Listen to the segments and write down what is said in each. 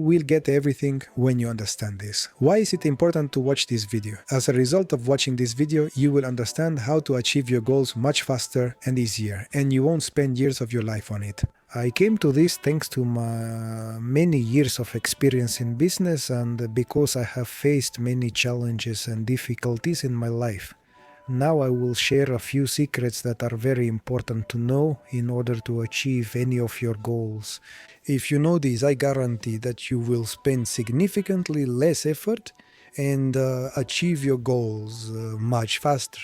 will get everything when you understand this. Why is it important to watch this video? As a result of watching this video, you will understand how to achieve your goals much faster and easier, and you won't spend years of your life on it. I came to this thanks to my many years of experience in business and because I have faced many challenges and difficulties in my life. Now I will share a few secrets that are very important to know in order to achieve any of your goals. If you know these, I guarantee that you will spend significantly less effort and achieve your goals much faster.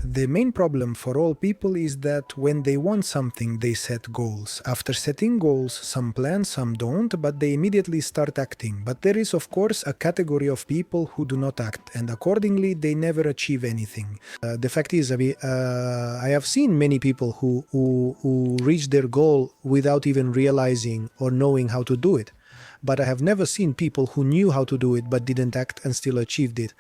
The main problem for all people is that when they want something, they set goals. After setting goals, some plan, some don't, but they immediately start acting. But there is, of course, a category of people who do not act, and accordingly, they never achieve anything. The fact is, I have seen many people who reach their goal without even realizing or knowing how to do it. But I have never seen people who knew how to do it but didn't act and still achieved it.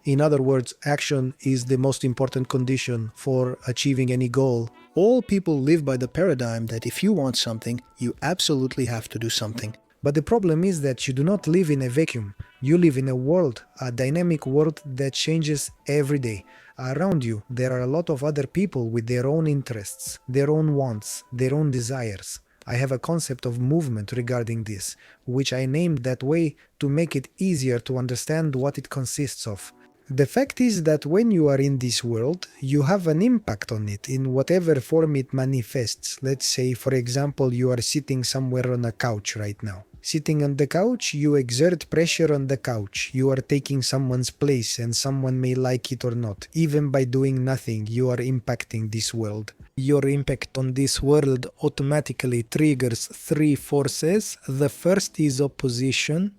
In other words, action is the most important condition for achieving any goal. All people live by the paradigm that if you want something, you absolutely have to do something. But the problem is that you do not live in a vacuum. You live in a world, a dynamic world that changes every day. Around you, there are a lot of other people with their own interests, their own wants, their own desires. I have a concept of movement regarding this, which I named that way to make it easier to understand what it consists of. The fact is that when you are in this world, you have an impact on it in whatever form it manifests. Let's say, for example, you are sitting somewhere on a couch right now. Sitting on the couch, you exert pressure on the couch. You are taking someone's place and someone may like it or not. Even by doing nothing, you are impacting this world. Your impact on this world automatically triggers three forces. The first is opposition.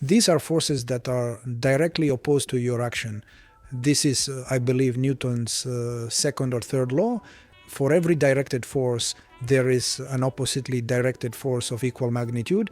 These are forces that are directly opposed to your action. This is, I believe, Newton's second or third law. For every directed force, there is an oppositely directed force of equal magnitude.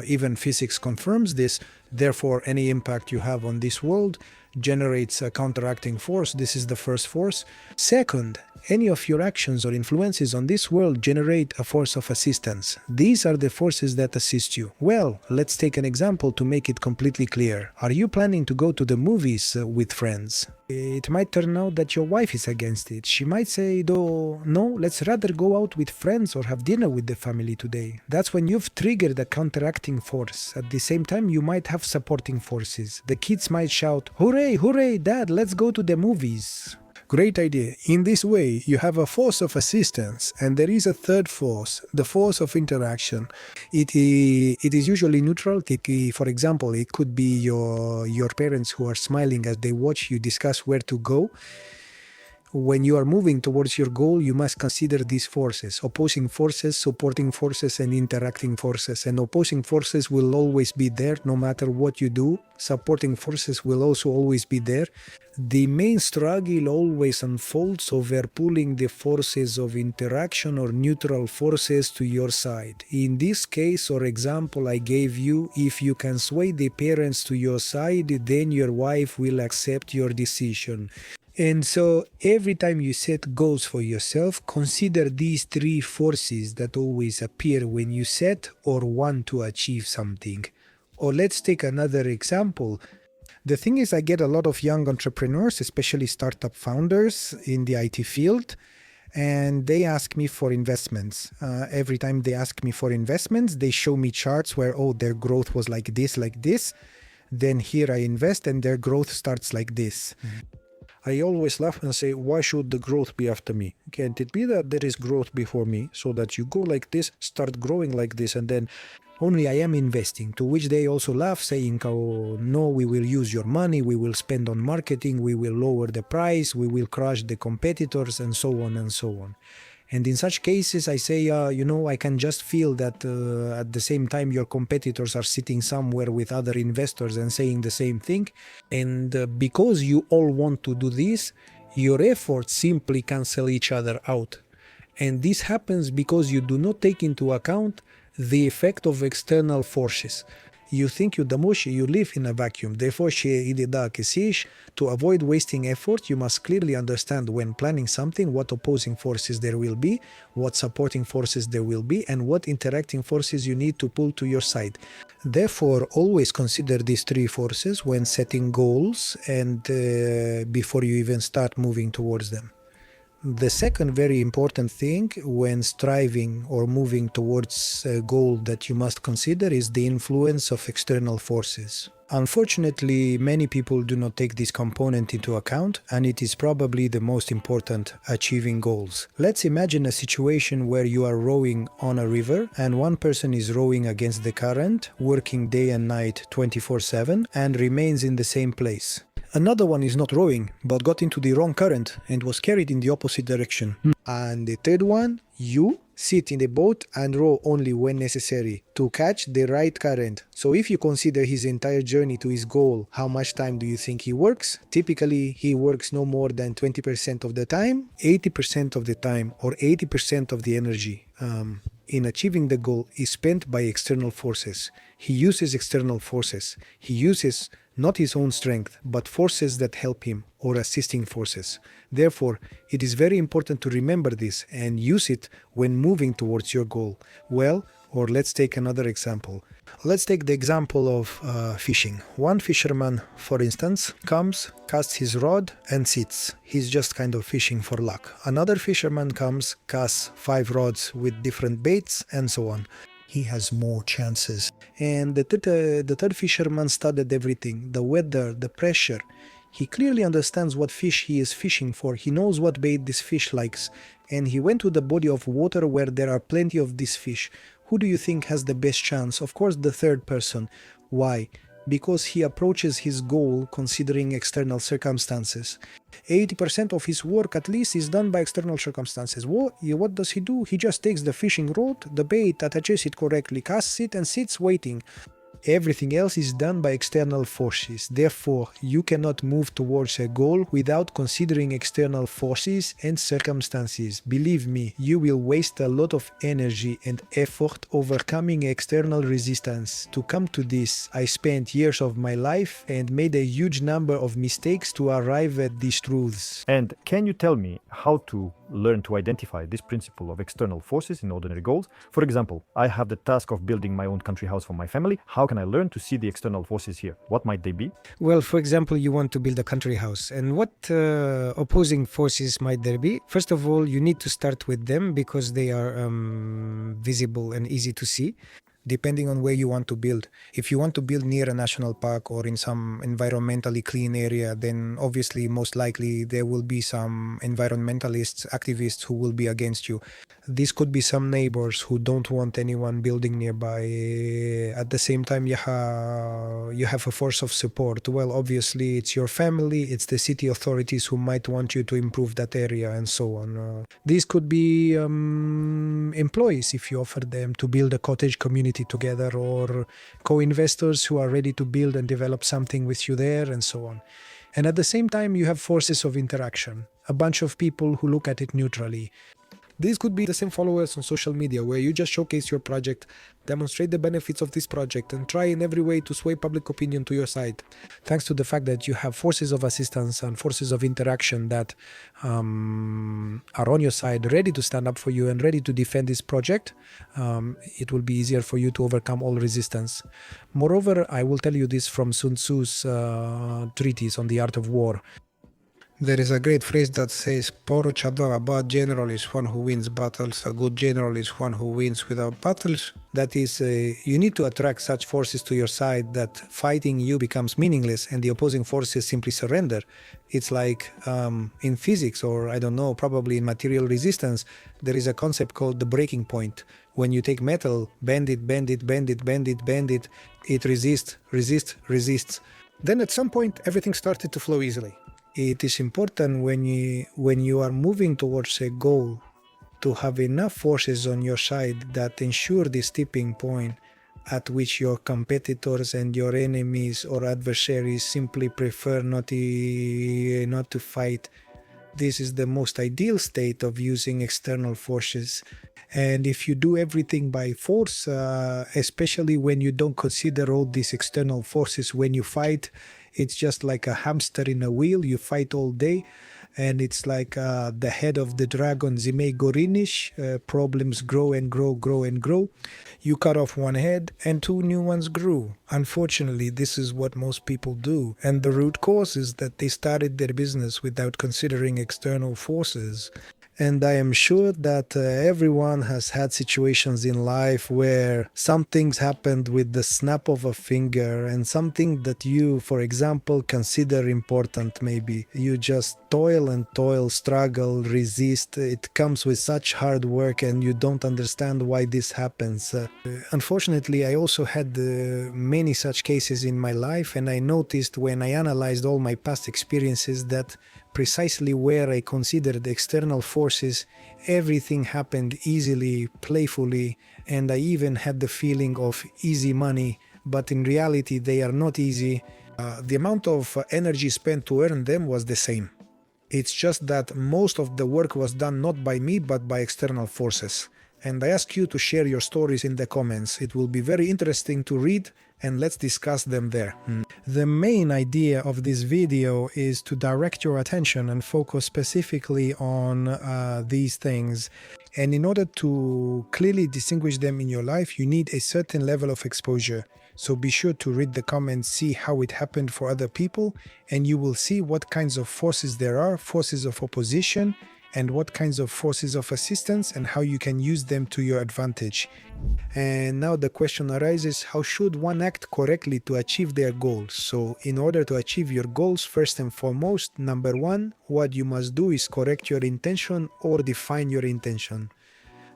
Even physics confirms this. Therefore, any impact you have on this world generates a counteracting force. This is the first force. Second, any of your actions or influences on this world generate a force of assistance. These are the forces that assist you. Well, let's take an example to make it completely clear. Are you planning to go to the movies with friends? It might turn out that your wife is against it. She might say, though, no, let's rather go out with friends or have dinner with the family today. That's when you've triggered a counteracting force. At the same time, you might have supporting forces. The kids might shout, hooray, hooray, Dad, let's go to the movies. Great idea. In this way, you have a force of assistance, and there is a third force, the force of interaction. It is usually neutral. For example, it could be your parents who are smiling as they watch you discuss where to go. When you are moving towards your goal, you must consider these forces: opposing forces, supporting forces, and interacting forces. And opposing forces will always be there no matter what you do. Supporting forces will also always be there. The main struggle always unfolds over pulling the forces of interaction or neutral forces to your side. In this case or example I gave you, if you can sway the parents to your side, then your wife will accept your decision. And so every time you set goals for yourself, consider these three forces that always appear when you set or want to achieve something. Or let's take another example. The thing is, I get a lot of young entrepreneurs, especially startup founders in the IT field, and they ask me for investments. Every time they ask me for investments, they show me charts where, oh, their growth was like this. Then here I invest and their growth starts like this. I always laugh and say, why should the growth be after me? Can't it be that there is growth before me, so that you go like this, start growing like this, and then only I am investing? To which they also laugh, saying, oh, no, we will use your money, we will spend on marketing, we will lower the price, we will crush the competitors, and so on and so on. And in such cases, I say, I can just feel that at the same time your competitors are sitting somewhere with other investors and saying the same thing. And because you all want to do this, your efforts simply cancel each other out. And this happens because you do not take into account the effect of external forces. You think you live in a vacuum. Therefore, to avoid wasting effort, you must clearly understand when planning something what opposing forces there will be, what supporting forces there will be, and what interacting forces you need to pull to your side. Therefore, always consider these three forces when setting goals and before you even start moving towards them. The second very important thing when striving or moving towards a goal that you must consider is the influence of external forces. Unfortunately, many people do not take this component into account, and it is probably the most important achieving goals. Let's imagine a situation where you are rowing on a river and one person is rowing against the current, working day and night 24/7 and remains in the same place. Another one is not rowing, but got into the wrong current and was carried in the opposite direction. And the third one, you sit in the boat and row only when necessary to catch the right current. So if you consider his entire journey to his goal, how much time do you think he works? Typically, he works no more than 20% of the time, 80% of the time, or 80% of the energy in achieving the goal is spent by external forces. He uses external forces. He uses not his own strength, but forces that help him or assisting forces. Therefore, it is very important to remember this and use it when moving towards your goal. Well, or let's take another example. Let's take the example of fishing. One fisherman, for instance, comes, casts his rod and sits. He's just kind of fishing for luck. Another fisherman comes, casts 5 rods with different baits and so on. He has more chances. And the third fisherman studied everything, the weather, the pressure. He clearly understands what fish he is fishing for. He knows what bait this fish likes. And he went to the body of water where there are plenty of these fish. Who do you think has the best chance? Of course, the third person. Why? Because he approaches his goal considering external circumstances. 80% of his work at least is done by external circumstances. What does he do? He just takes the fishing rod, the bait, attaches it correctly, casts it and sits waiting. Everything else is done by external forces. Therefore, you cannot move towards a goal without considering external forces and circumstances. Believe me, you will waste a lot of energy and effort overcoming external resistance. To come to this, I spent years of my life and made a huge number of mistakes to arrive at these truths. And can you tell me how to learn to identify this principle of external forces in ordinary goals? For example, I have the task of building my own country house for my family. How can I learn to see the external forces here? What might they be? Well, for example, you want to build a country house. And what opposing forces might there be? First of all, you need to start with them because they are visible and easy to see, depending on where you want to build. If you want to build near a national park or in some environmentally clean area, then obviously most likely there will be some environmentalists, activists who will be against you. This could be some neighbors who don't want anyone building nearby. At the same time, you have a force of support. Well, obviously it's your family, it's the city authorities who might want you to improve that area and so on. These could be employees if you offer them to build a cottage community together, or co-investors who are ready to build and develop something with you there and so on. And at the same time, you have forces of interaction, a bunch of people who look at it neutrally. These could be the same followers on social media where you just showcase your project, demonstrate the benefits of this project, and try in every way to sway public opinion to your side. Thanks to the fact that you have forces of assistance and forces of interaction that are on your side, ready to stand up for you and ready to defend this project, it will be easier for you to overcome all resistance. Moreover, I will tell you this from Sun Tzu's treatise on the art of war. There is a great phrase that says, a bad general is one who wins battles, a good general is one who wins without battles. That is, you need to attract such forces to your side that fighting you becomes meaningless and the opposing forces simply surrender. It's like in physics, or I don't know, probably in material resistance, there is a concept called the breaking point. When you take metal, bend it, it resists. Then at some point, everything started to flow easily. It is important when you are moving towards a goal to have enough forces on your side that ensure this tipping point at which your competitors and your enemies or adversaries simply prefer not to fight. This is the most ideal state of using external forces. And if you do everything by force, especially when you don't consider all these external forces when you fight, it's just like a hamster in a wheel. You fight all day, and it's like the head of the dragon, Zimei Gorinish. Problems grow and grow, grow and grow. You cut off one head, and two new ones grew. Unfortunately, this is what most people do. And the root cause is that they started their business without considering external forces. And I am sure that everyone has had situations in life where some things happened with the snap of a finger, and something that you, for example, consider important maybe. You just toil and toil, struggle, resist. It comes with such hard work and you don't understand why this happens. Unfortunately, I also had many such cases in my life, and I noticed when I analyzed all my past experiences that precisely where I considered external forces, everything happened easily, playfully, and I even had the feeling of easy money, but in reality they are not easy. The amount of energy spent to earn them was the same. It's just that most of the work was done not by me but by external forces. And I ask you to share your stories in the comments. It will be very interesting to read, and let's discuss them there. The main idea of this video is to direct your attention and focus specifically on these things. And in order to clearly distinguish them in your life, you need a certain level of exposure. So be sure to read the comments, see how it happened for other people, and you will see what kinds of forces there are, forces of opposition, and what kinds of forces of assistance, and how you can use them to your advantage. And now the question arises, how should one act correctly to achieve their goals? So in order to achieve your goals, first and foremost, number one, what you must do is correct your intention or define your intention.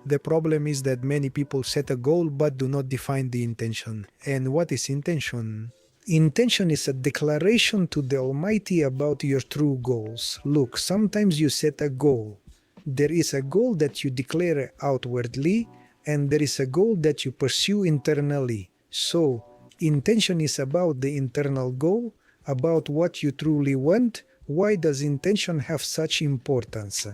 The problem is that many people set a goal but do not define the intention. And what is intention? Intention is a declaration to the Almighty about your true goals. Look, sometimes you set a goal. There is a goal that you declare outwardly, and there is a goal that you pursue internally. So, intention is about the internal goal, about what you truly want. Why does intention have such importance?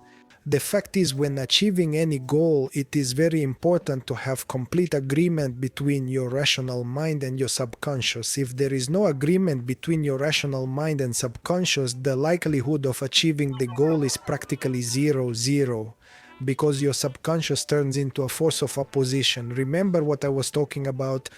The fact is, when achieving any goal, it is very important to have complete agreement between your rational mind and your subconscious. If there is no agreement between your rational mind and subconscious, the likelihood of achieving the goal is practically zero, because your subconscious turns into a force of opposition. Remember what I was talking about.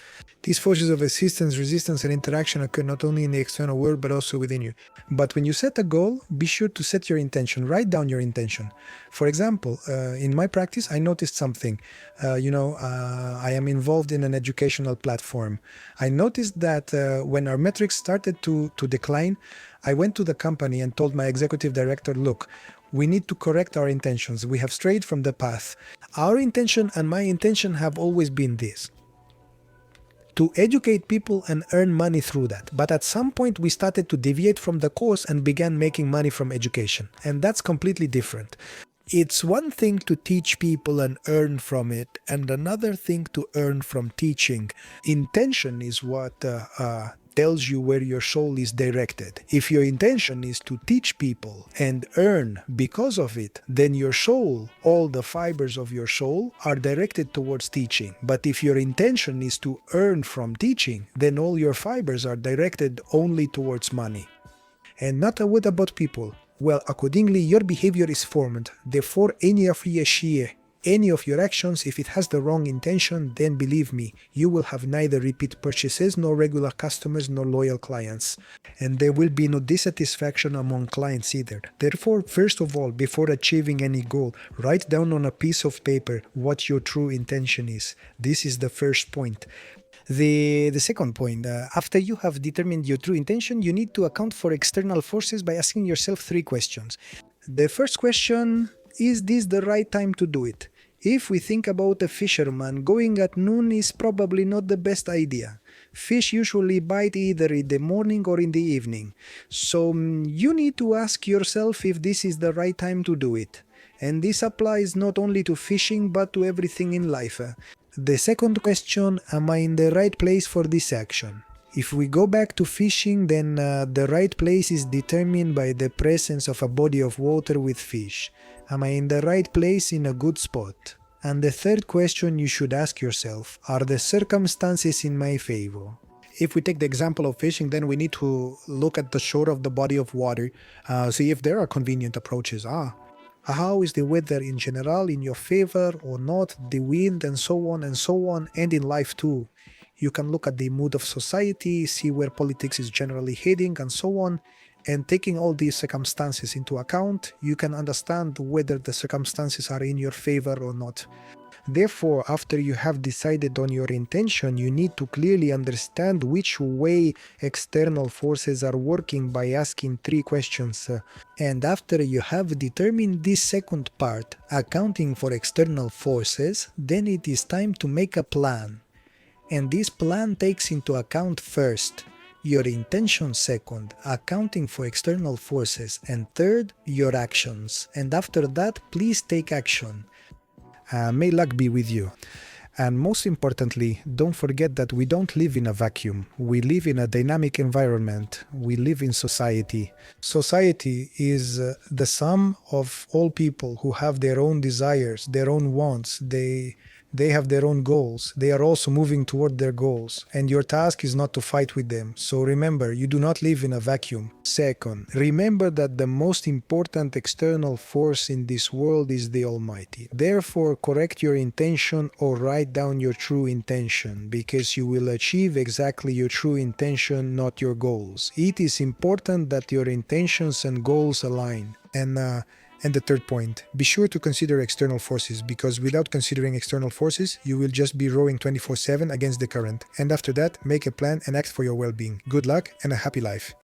These forces of assistance, resistance, and interaction occur not only in the external world but also within you. But when you set a goal, be sure to set your intention. Write down your intention. For example, in my practice, I noticed something. I am involved in an educational platform. I noticed that when our metrics started to decline, I went to the company and told my executive director, look, we need to correct our intentions. We have strayed from the path. Our intention and my intention have always been this: to educate people and earn money through that. But at some point we started to deviate from the course and began making money from education. And that's completely different. It's one thing to teach people and earn from it, and another thing to earn from teaching. Intention is what tells you where your soul is directed. If your intention is to teach people and earn because of it, then your soul, all the fibers of your soul, are directed towards teaching. But if your intention is to earn from teaching, then all your fibers are directed only towards money. And not a word about people. Well, accordingly, your behavior is formed. Therefore, any of your actions, if it has the wrong intention, then believe me, you will have neither repeat purchases, nor regular customers, nor loyal clients. And there will be no dissatisfaction among clients either. Therefore, first of all, before achieving any goal, write down on a piece of paper what your true intention is. This is the first point. The second point, after you have determined your true intention, you need to account for external forces by asking yourself 3 questions. The first question, is this the right time to do it? If we think about a fisherman, going at noon is probably not the best idea. Fish usually bite either in the morning or in the evening. So you need to ask yourself if this is the right time to do it. And this applies not only to fishing but to everything in life. The second question, am I in the right place for this action? If we go back to fishing, then the right place is determined by the presence of a body of water with fish. Am I in the right place in a good spot? And the third question you should ask yourself, are the circumstances in my favor? If we take the example of fishing, then we need to look at the shore of the body of water, see if there are convenient approaches. How is the weather in general in your favor or not, the wind and so on, and in life too. You can look at the mood of society, see where politics is generally heading and so on, and taking all these circumstances into account, you can understand whether the circumstances are in your favor or not. Therefore, after you have decided on your intention, you need to clearly understand which way external forces are working by asking 3 questions. And after you have determined this second part, accounting for external forces, then it is time to make a plan. And this plan takes into account first your intention, second, accounting for external forces, and third, your actions. And after that, please take action. May luck be with you. And most importantly, don't forget that we don't live in a vacuum. We live in a dynamic environment. We live in society. Society is the sum of all people who have their own desires, their own wants. They have their own goals. They are also moving toward their goals. And your task is not to fight with them. So remember, you do not live in a vacuum. Second, remember that the most important external force in this world is the Almighty. Therefore, correct your intention or write down your true intention, because you will achieve exactly your true intention, not your goals. It is important that your intentions and goals align. And the third point, be sure to consider external forces, because without considering external forces, you will just be rowing 24/7 against the current. And after that, make a plan and act for your well-being. Good luck and a happy life.